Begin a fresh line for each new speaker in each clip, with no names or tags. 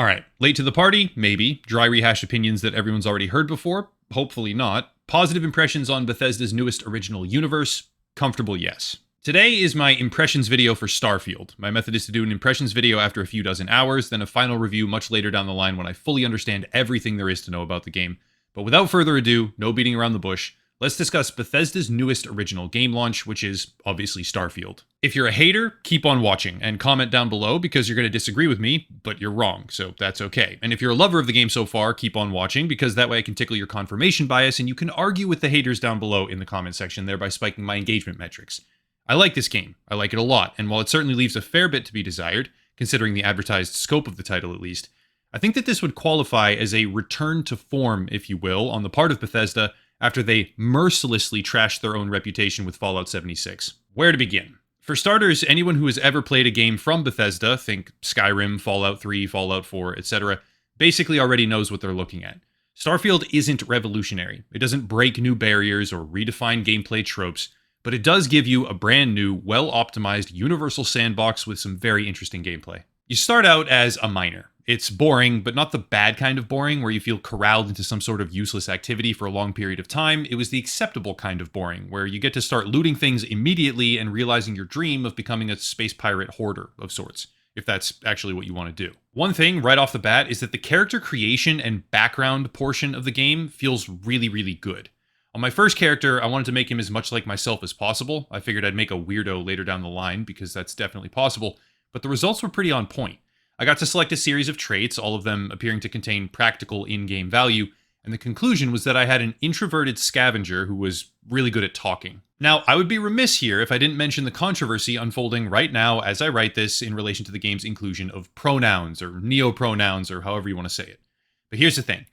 Alright, late to the party? Maybe. Dry rehash opinions that everyone's already heard before? Hopefully not. Positive impressions on Bethesda's newest original universe? Comfortable yes. Today is my impressions video for Starfield. My method is to do an impressions video after a few dozen hours, then a final review much later down the line when I fully understand everything there is to know about the game. But without further ado, no beating around the bush, let's discuss Bethesda's newest original game launch, which is obviously Starfield. If you're a hater, keep on watching and comment down below because you're going to disagree with me, but you're wrong, so that's okay. And if you're a lover of the game so far, keep on watching because that way I can tickle your confirmation bias and you can argue with the haters down below in the comment section, thereby spiking my engagement metrics. I like this game. I like it a lot, and while it certainly leaves a fair bit to be desired, considering the advertised scope of the title at least, I think that this would qualify as a return to form, if you will, on the part of Bethesda after they mercilessly trashed their own reputation with Fallout 76. Where to begin? For starters, anyone who has ever played a game from Bethesda, think Skyrim, Fallout 3, Fallout 4, etc., basically already knows what they're looking at. Starfield isn't revolutionary. It doesn't break new barriers or redefine gameplay tropes, but it does give you a brand new, well-optimized universal sandbox with some very interesting gameplay. You start out as a miner. It's boring, but not the bad kind of boring where you feel corralled into some sort of useless activity for a long period of time. It was the acceptable kind of boring, where you get to start looting things immediately and realizing your dream of becoming a space pirate hoarder of sorts, if that's actually what you want to do. One thing right off the bat is that the character creation and background portion of the game feels really, really good. On my first character, I wanted to make him as much like myself as possible. I figured I'd make a weirdo later down the line, because that's definitely possible, but the results were pretty on point. I got to select a series of traits, all of them appearing to contain practical in-game value, and the conclusion was that I had an introverted scavenger who was really good at talking. Now, I would be remiss here if I didn't mention the controversy unfolding right now as I write this in relation to the game's inclusion of pronouns, or neo-pronouns, or however you want to say it. But here's the thing.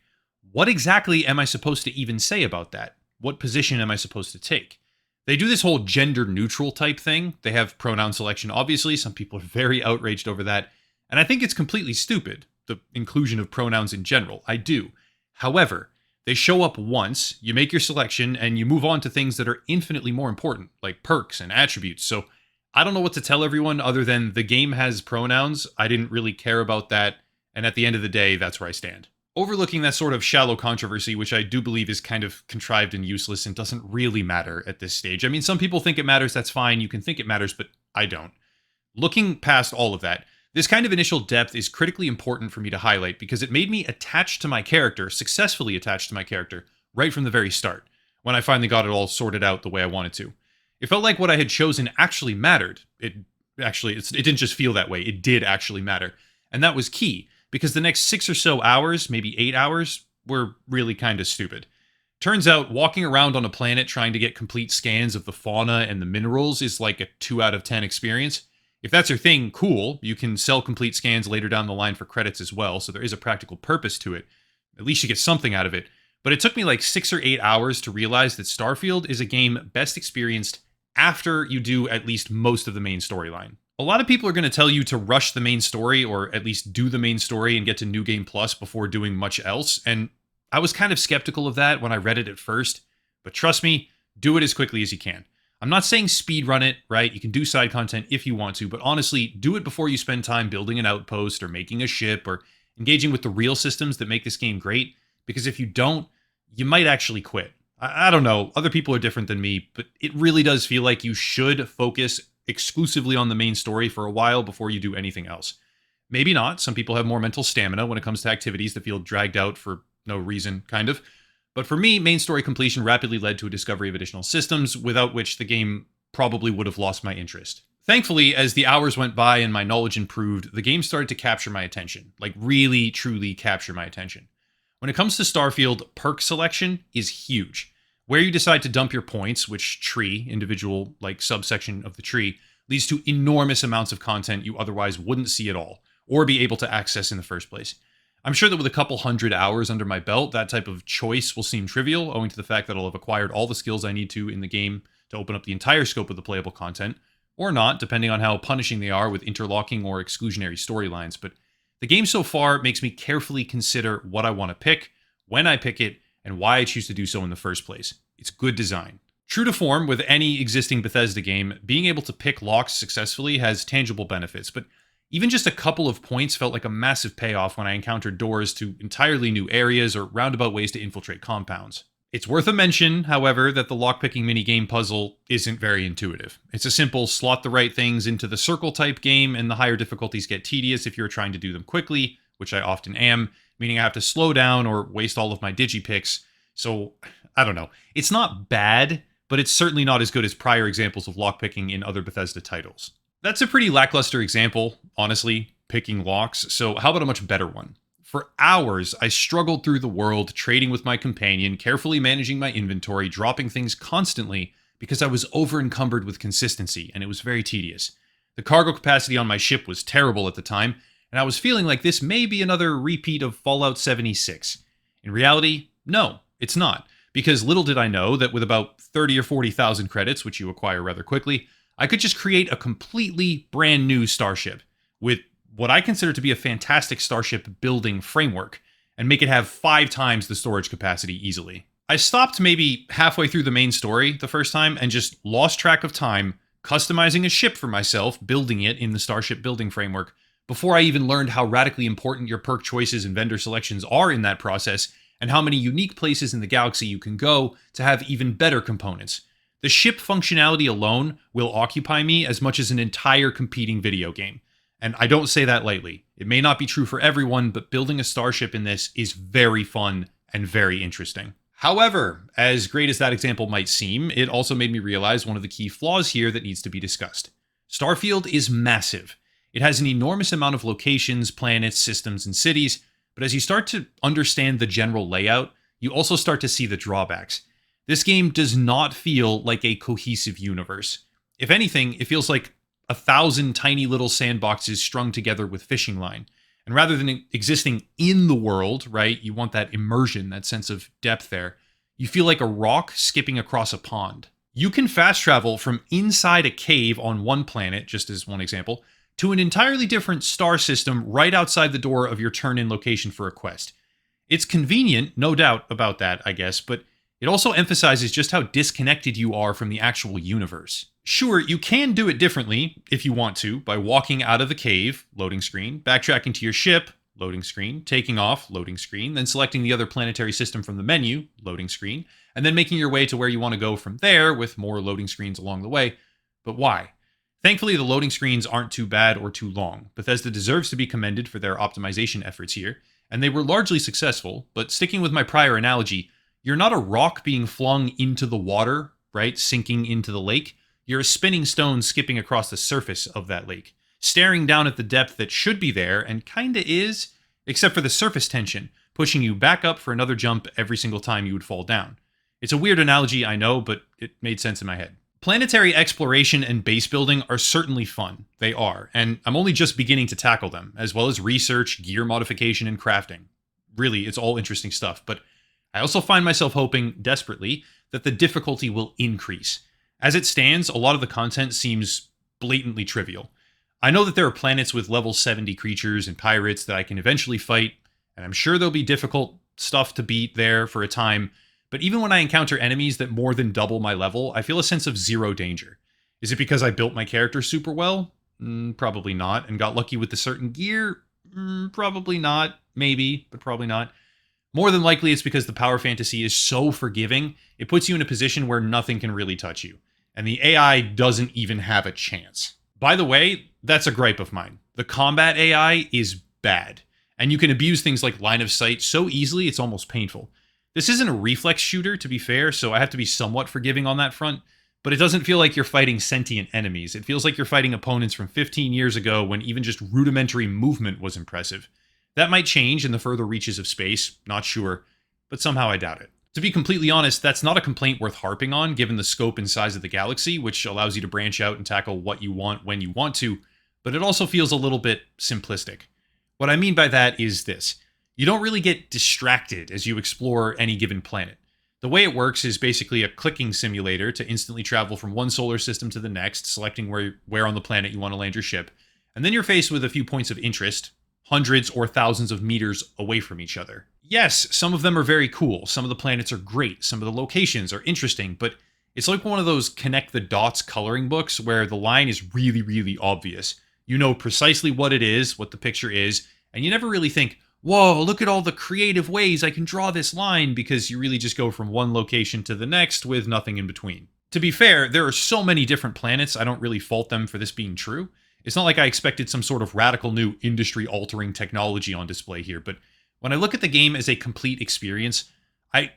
What exactly am I supposed to even say about that? What position am I supposed to take? They do this whole gender-neutral type thing. They have pronoun selection, obviously. Some people are very outraged over that. And I think it's completely stupid, the inclusion of pronouns in general. I do. However, they show up once, you make your selection, and you move on to things that are infinitely more important, like perks and attributes. So I don't know what to tell everyone other than the game has pronouns. I didn't really care about that. And at the end of the day, that's where I stand. Overlooking that sort of shallow controversy, which I do believe is kind of contrived and useless and doesn't really matter at this stage. I mean, some people think it matters, that's fine. You can think it matters, but I don't. Looking past all of that, this kind of initial depth is critically important for me to highlight because it made me attached to my character, successfully attached to my character, right from the very start, when I finally got it all sorted out the way I wanted to. It felt like what I had chosen actually mattered. It didn't just feel that way, it did actually matter. And that was key, because the next 6 or so hours, maybe 8 hours, were really kind of stupid. Turns out, walking around on a planet trying to get complete scans of the fauna and the minerals is like a 2 out of 10 experience. If that's your thing, cool. You can sell complete scans later down the line for credits as well, so there is a practical purpose to it. At least you get something out of it. But it took me like 6 or 8 hours to realize that Starfield is a game best experienced after you do at least most of the main storyline. A lot of people are going to tell you to rush the main story, or at least do the main story and get to New Game Plus before doing much else, and I was kind of skeptical of that when I read it at first, but trust me, do it as quickly as you can. I'm not saying speedrun it, right? You can do side content if you want to, but honestly, do it before you spend time building an outpost or making a ship or engaging with the real systems that make this game great, because if you don't, you might actually quit. I don't know, other people are different than me, but it really does feel like you should focus exclusively on the main story for a while before you do anything else. Maybe not. Some people have more mental stamina when it comes to activities that feel dragged out for no reason, kind of. But for me, main story completion rapidly led to a discovery of additional systems, without which the game probably would have lost my interest. Thankfully, as the hours went by and my knowledge improved, the game started to capture my attention. Like, really, truly capture my attention. When it comes to Starfield, perk selection is huge. Where you decide to dump your points, which tree, individual, like, subsection of the tree, leads to enormous amounts of content you otherwise wouldn't see at all, or be able to access in the first place. I'm sure that with a couple hundred hours under my belt, that type of choice will seem trivial, owing to the fact that I'll have acquired all the skills I need to in the game to open up the entire scope of the playable content, or not, depending on how punishing they are with interlocking or exclusionary storylines, but the game so far makes me carefully consider what I want to pick, when I pick it, and why I choose to do so in the first place. It's good design. True to form with any existing Bethesda game, being able to pick locks successfully has tangible benefits, but Even just a couple of points felt like a massive payoff when I encountered doors to entirely new areas or roundabout ways to infiltrate compounds. It's worth a mention, however, that the lockpicking minigame puzzle isn't very intuitive. It's a simple slot the right things into the circle type game, and the higher difficulties get tedious if you're trying to do them quickly, which I often am, meaning I have to slow down or waste all of my digipicks. So, I don't know. It's not bad, but it's certainly not as good as prior examples of lockpicking in other Bethesda titles. That's a pretty lackluster example, honestly, picking locks, so how about a much better one? For hours, I struggled through the world, trading with my companion, carefully managing my inventory, dropping things constantly because I was over-encumbered with consistency, and it was very tedious. The cargo capacity on my ship was terrible at the time, and I was feeling like this may be another repeat of Fallout 76. In reality, no, it's not, because little did I know that with about 30 or 40,000 credits, which you acquire rather quickly, I could just create a completely brand new starship with what I consider to be a fantastic starship building framework, and make it have 5 times the storage capacity easily. I stopped maybe halfway through the main story the first time and just lost track of time customizing a ship for myself, building it in the starship building framework, before I even learned how radically important your perk choices and vendor selections are in that process, and how many unique places in the galaxy you can go to have even better components. The ship functionality alone will occupy me as much as an entire competing video game. And I don't say that lightly. It may not be true for everyone, but building a starship in this is very fun and very interesting. However, as great as that example might seem, it also made me realize one of the key flaws here that needs to be discussed. Starfield is massive. It has an enormous amount of locations, planets, systems, and cities, but as you start to understand the general layout, you also start to see the drawbacks. This game does not feel like a cohesive universe. If anything, it feels like 1,000 tiny little sandboxes strung together with fishing line. And rather than existing in the world, right, you want that immersion, that sense of depth there, you feel like a rock skipping across a pond. You can fast travel from inside a cave on one planet, just as one example, to an entirely different star system right outside the door of your turn-in location for a quest. It's convenient, no doubt about that, I guess, but it also emphasizes just how disconnected you are from the actual universe. Sure, you can do it differently if you want to, by walking out of the cave, loading screen, backtracking to your ship, loading screen, taking off, loading screen, then selecting the other planetary system from the menu, loading screen, and then making your way to where you want to go from there with more loading screens along the way. But why? Thankfully, the loading screens aren't too bad or too long. Bethesda deserves to be commended for their optimization efforts here, and they were largely successful, but sticking with my prior analogy, you're not a rock being flung into the water, right, sinking into the lake. You're a spinning stone skipping across the surface of that lake, staring down at the depth that should be there and kinda is, except for the surface tension, pushing you back up for another jump every single time you would fall down. It's a weird analogy, I know, but it made sense in my head. Planetary exploration and base building are certainly fun. They are, and I'm only just beginning to tackle them, as well as research, gear modification, and crafting. Really, it's all interesting stuff, but I also find myself hoping, desperately, that the difficulty will increase. As it stands, a lot of the content seems blatantly trivial. I know that there are planets with level 70 creatures and pirates that I can eventually fight, and I'm sure there'll be difficult stuff to beat there for a time, but even when I encounter enemies that more than double my level, I feel a sense of zero danger. Is it because I built my character super well? Probably not. And got lucky with the certain gear? Probably not. Maybe, but probably not. More than likely, it's because the power fantasy is so forgiving, it puts you in a position where nothing can really touch you. And the AI doesn't even have a chance. By the way, that's a gripe of mine. The combat AI is bad. And you can abuse things like line of sight so easily it's almost painful. This isn't a reflex shooter, to be fair, so I have to be somewhat forgiving on that front, but it doesn't feel like you're fighting sentient enemies. It feels like you're fighting opponents from 15 years ago when even just rudimentary movement was impressive. That might change in the further reaches of space, not sure, but somehow I doubt it. To be completely honest, that's not a complaint worth harping on, given the scope and size of the galaxy, which allows you to branch out and tackle what you want when you want to, but it also feels a little bit simplistic. What I mean by that is this. You don't really get distracted as you explore any given planet. The way it works is basically a clicking simulator to instantly travel from one solar system to the next, selecting where on the planet you want to land your ship, and then you're faced with a few points of interest, hundreds or thousands of meters away from each other. Yes, some of them are very cool, some of the planets are great, some of the locations are interesting, but it's like one of those connect the dots coloring books where the line is really, really obvious. You know precisely what it is, what the picture is, and you never really think, whoa, look at all the creative ways I can draw this line, because you really just go from one location to the next with nothing in between. To be fair, there are so many different planets, I don't really fault them for this being true. It's not like I expected some sort of radical new industry-altering technology on display here, but when I look at the game as a complete experience, I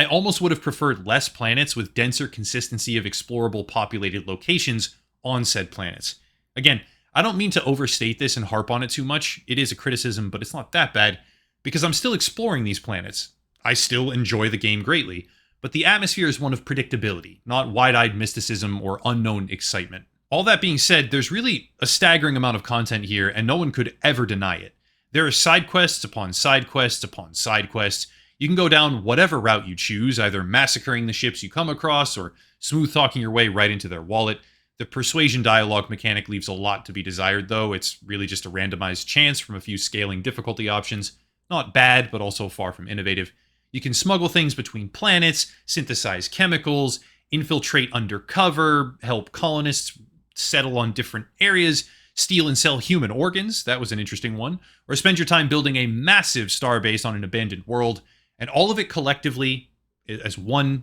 almost would have preferred less planets with denser consistency of explorable populated locations on said planets. Again, I don't mean to overstate this and harp on it too much. It is a criticism, but it's not that bad, because I'm still exploring these planets. I still enjoy the game greatly, but the atmosphere is one of predictability, not wide-eyed mysticism or unknown excitement. All that being said, there's really a staggering amount of content here, and no one could ever deny it. There are side quests upon side quests upon side quests. You can go down whatever route you choose, either massacring the ships you come across or smooth-talking your way right into their wallet. The persuasion dialogue mechanic leaves a lot to be desired, though. It's really just a randomized chance from a few scaling difficulty options. Not bad, but also far from innovative. You can smuggle things between planets, synthesize chemicals, infiltrate undercover, help colonists settle on different areas, steal and sell human organs, that was an interesting one, or spend your time building a massive starbase on an abandoned world, and all of it collectively as one,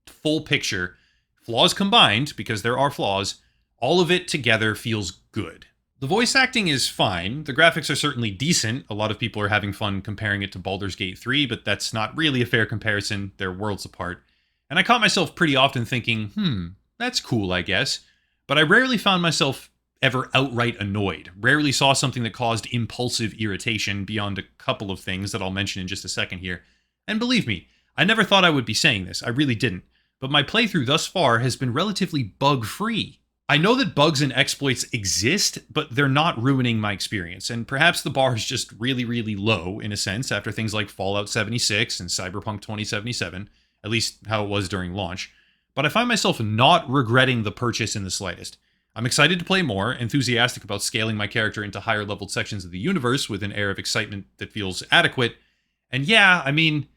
full picture, flaws combined, because there are flaws, all of it together feels good. The voice acting is fine, the graphics are certainly decent, a lot of people are having fun comparing it to Baldur's Gate 3, but that's not really a fair comparison, they're worlds apart. And I caught myself pretty often thinking, that's cool, I guess. But I rarely found myself ever outright annoyed, rarely saw something that caused impulsive irritation beyond a couple of things that I'll mention in just a second here. And believe me, I never thought I would be saying this, I really didn't, but my playthrough thus far has been relatively bug-free. I know that bugs and exploits exist, but they're not ruining my experience, and perhaps the bar is just really, really low, in a sense, after things like Fallout 76 and Cyberpunk 2077, at least how it was during launch. But I find myself not regretting the purchase in the slightest. I'm excited to play more, enthusiastic about scaling my character into higher leveled sections of the universe with an air of excitement that feels adequate. And yeah, I mean,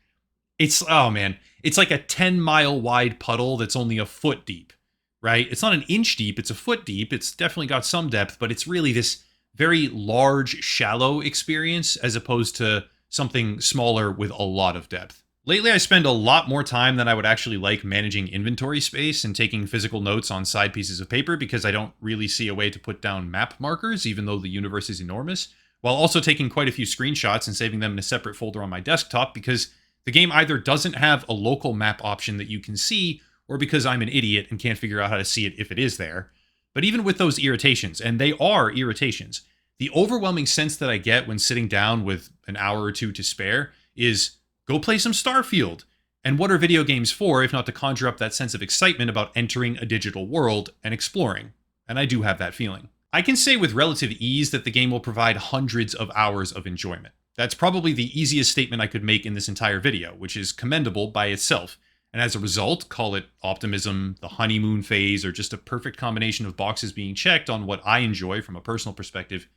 it's like a 10-mile wide puddle that's only a foot deep, right? It's not an inch deep, it's a foot deep. It's definitely got some depth, but it's really this very large, shallow experience as opposed to something smaller with a lot of depth. Lately, I spend a lot more time than I would actually like managing inventory space and taking physical notes on side pieces of paper, because I don't really see a way to put down map markers, even though the universe is enormous, while also taking quite a few screenshots and saving them in a separate folder on my desktop, because the game either doesn't have a local map option that you can see, or because I'm an idiot and can't figure out how to see it if it is there. But even with those irritations, and they are irritations, the overwhelming sense that I get when sitting down with an hour or two to spare is, go play some Starfield. And what are video games for if not to conjure up that sense of excitement about entering a digital world and exploring? And I do have that feeling. I can say with relative ease that the game will provide hundreds of hours of enjoyment. That's probably the easiest statement I could make in this entire video, which is commendable by itself. And as a result, call it optimism, the honeymoon phase, or just a perfect combination of boxes being checked on what I enjoy from a personal perspective.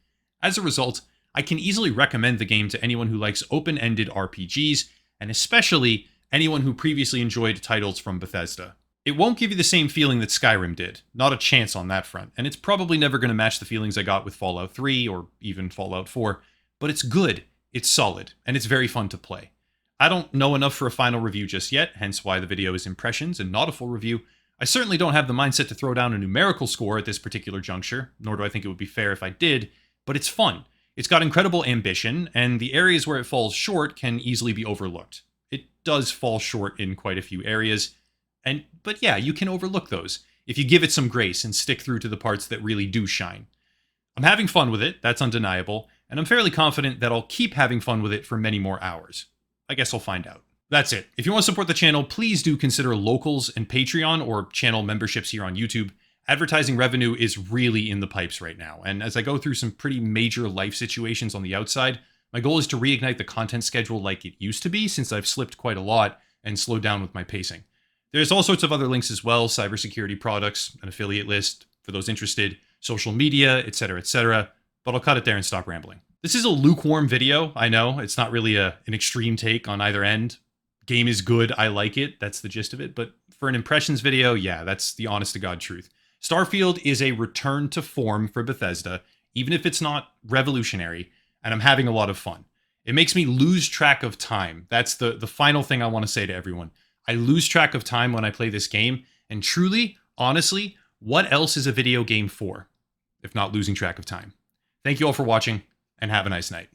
As a result, I can easily recommend the game to anyone who likes open-ended RPGs, and especially anyone who previously enjoyed titles from Bethesda. It won't give you the same feeling that Skyrim did, not a chance on that front, and it's probably never going to match the feelings I got with Fallout 3 or even Fallout 4, but it's good, it's solid, and it's very fun to play. I don't know enough for a final review just yet, hence why the video is impressions and not a full review. I certainly don't have the mindset to throw down a numerical score at this particular juncture, nor do I think it would be fair if I did, but it's fun. It's got incredible ambition, and the areas where it falls short can easily be overlooked. It does fall short in quite a few areas, but yeah, you can overlook those if you give it some grace and stick through to the parts that really do shine. I'm having fun with it, that's undeniable, and I'm fairly confident that I'll keep having fun with it for many more hours. I guess I'll find out. That's it. If you want to support the channel, please do consider locals and Patreon or channel memberships here on YouTube. Advertising revenue is really in the pipes right now, and as I go through some pretty major life situations on the outside, my goal is to reignite the content schedule like it used to be, since I've slipped quite a lot and slowed down with my pacing. There's all sorts of other links as well, cybersecurity products, an affiliate list for those interested, social media, etc., but I'll cut it there and stop rambling. This is a lukewarm video, I know, it's not really an extreme take on either end. Game is good, I like it, that's the gist of it, but for an impressions video, yeah, that's the honest to God truth. Starfield is a return to form for Bethesda, even if it's not revolutionary, and I'm having a lot of fun. It makes me lose track of time. That's the final thing I want to say to everyone. I lose track of time when I play this game, and truly, honestly, what else is a video game for, if not losing track of time? Thank you all for watching, and have a nice night.